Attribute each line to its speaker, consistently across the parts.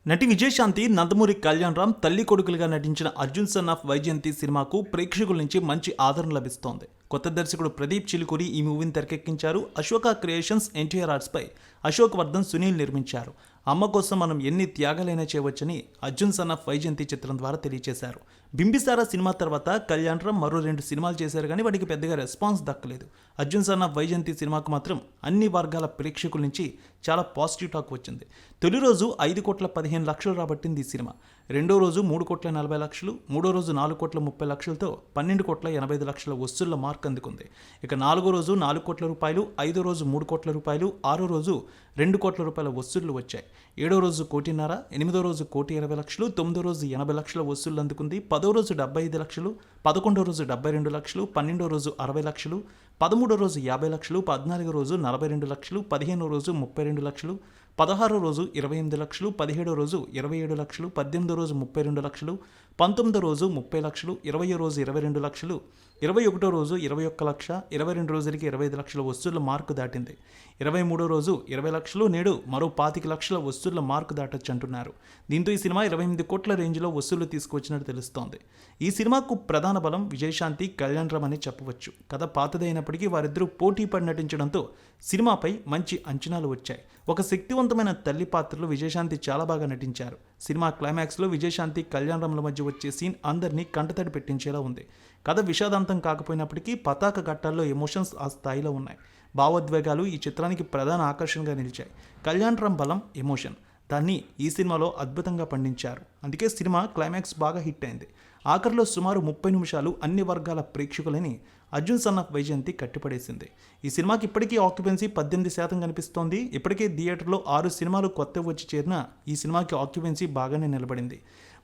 Speaker 1: నటి విజయశాంతి, నందమూరి కళ్యాణరామ్ తల్లి కొడుకులుగా నటించిన అర్జున్ సన్ ఆఫ్ వైజయంతి సినిమాకు ప్రేక్షకుల నుంచి మంచి ఆదరణ లభిస్తోంది. కొత్త దర్శకుడు ప్రదీప్ చిలుకూరి ఈ మూవీని తెరకెక్కించారు. అశోక క్రియేషన్స్, ఎన్టీఆర్ ఆర్ట్స్ పై అశోక్ వర్ధన్, సునీల్ నిర్మించారు. అమ్మ కోసం మనం ఎన్ని త్యాగాలైనా చేయవచ్చని అర్జున్ సన్ ఆఫ్ వైజయంతి చిత్రం ద్వారా తెలియజేశారు. బింబిసారా సినిమా తర్వాత కళ్యాణరామ్ మరో 2 సినిమాలు చేశారు, కానీ వాటికి పెద్దగా రెస్పాన్స్ దక్కలేదు. అర్జున్ సన్ ఆఫ్ వైజయంతి సినిమాకు మాత్రం అన్ని వర్గాల ప్రేక్షకుల నుంచి చాలా పాజిటివ్ టాక్ వచ్చింది. తొలి రోజు 5,15,00,000 రాబట్టింది ఈ సినిమా. రెండో రోజు 3,40,00,000, మూడో రోజు 4,30,00,000తో 12,85,00,000 వసూళ్ల మార్క్ అందుకుంది. ఇక నాలుగో రోజు 4 కోట్ల రూపాయలు, ఐదో రోజు 3 కోట్ల రూపాయలు, ఆరో రోజు 2 కోట్ల రూపాయల వసూళ్లు వచ్చాయి. ఏడో రోజు 1,50,00,000, ఎనిమిదో రోజు 1,20,00,000, తొమ్మిదో రోజు 80,00,000 వసూళ్లు అందుకుంది. పదో రోజు 75,00,000, 11వ రోజు 72,00,000, 12వ రోజు 60,00,000, 13వ రోజు 50,00,000, 14వ రోజు 42,00,000, 15వ రోజు 32,00,000, 16వ రోజు 28,00,000, 17వ రోజు 27,00,000, 18వ రోజు 32,00,000, 19వ రోజు 30,00,000, 20వ రోజు 22,00,000, 21వ రోజు 21,00,000, 22 రోజులకి 25,00,000 వసూళ్ల మార్కు దాటింది. 23వ రోజు 20,00,000, నేడు మరో 25,00,000 వసూళ్ల మార్కు దాటొచ్చు అంటున్నారు. దీంతో ఈ సినిమా 28 కోట్ల రేంజ్లో వసూళ్లు తీసుకొచ్చినట్టు తెలుస్తోంది. ఈ సినిమాకు ప్రధాన బలం విజయశాంతి, కళ్యాణరామ్ అని చెప్పవచ్చు. కథ పాతదైనప్పటికీ వారిద్దరూ పోటీ పడి నటించడంతో సినిమాపై మంచి అంచనాలు వచ్చాయి. ఒక శక్తివంతమైన తల్లి పాత్రలో విజయశాంతి చాలా బాగా నటించారు. సినిమా క్లైమాక్స్లో విజయశాంతి, కళ్యాణరామ్ల మధ్య వచ్చే సీన్ అందరినీ కంటతడి పెట్టించేలా ఉంది. కథ విషాదాంతం కాకపోయినప్పటికీ పతాక ఘట్టాల్లో ఎమోషన్స్ ఆ స్థాయిలో ఉన్నాయి. భావోద్వేగాలు ఈ చిత్రానికి ప్రధాన ఆకర్షణగా నిలిచాయి. కళ్యాణరామ్ బలం ఎమోషన్, దాన్ని ఈ సినిమాలో అద్భుతంగా పండించారు. అందుకే సినిమా క్లైమాక్స్ బాగా హిట్ అయింది. ఆఖరిలో సుమారు 30 నిమిషాలు అన్ని వర్గాల ప్రేక్షకులని అర్జున్ సన్ ఆఫ్ వైజయంతి కట్టిపడేసింది. ఈ సినిమాకి ఇప్పటికీ ఆక్యుపెన్సీ 18% కనిపిస్తోంది. ఇప్పటికే థియేటర్లో 6 సినిమాలు కొత్తవి వచ్చి చేరినా ఈ సినిమాకి ఆక్యుపెన్సీ బాగానే నిలబడింది.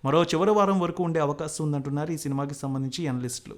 Speaker 1: మరో చివరి వారం వరకు ఉండే అవకాశం ఉందంటున్నారు ఈ సినిమాకి సంబంధించి అనలిస్టులు.